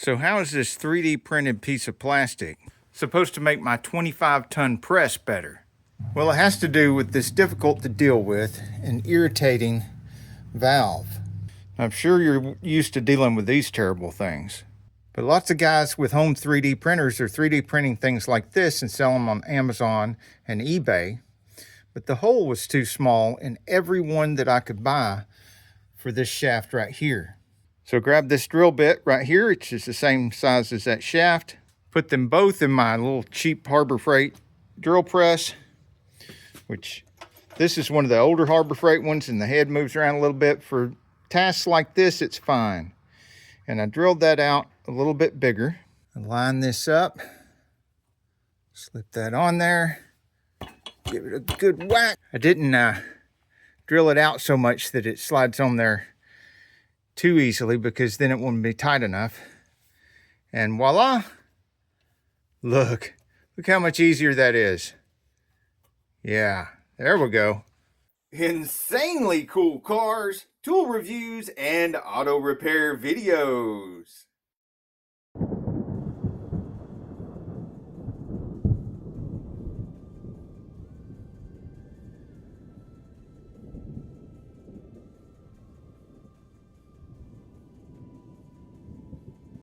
So how is this 3D printed piece of plastic supposed to make my 25-ton press better? Well, it has to do with this difficult to deal with and irritating valve. I'm sure you're used to dealing with these terrible things. But lots of guys with home 3D printers are 3D printing things like this and selling them on Amazon and eBay. But the hole was too small in every one that I could buy for this shaft right here. So grab this drill bit right here, which is the same size as that shaft. Put them both in my little cheap Harbor Freight drill press, which this is one of the older Harbor Freight ones, and the head moves around a little bit. For tasks like this, it's fine. And I drilled that out a little bit bigger. Line this up, slip that on there, give it a good whack. I didn't drill it out so much that it slides on there too easily, because then it wouldn't be tight enough. And voila, look how much easier that is. Yeah, there we go. Insanely cool cars, tool reviews, and auto repair videos.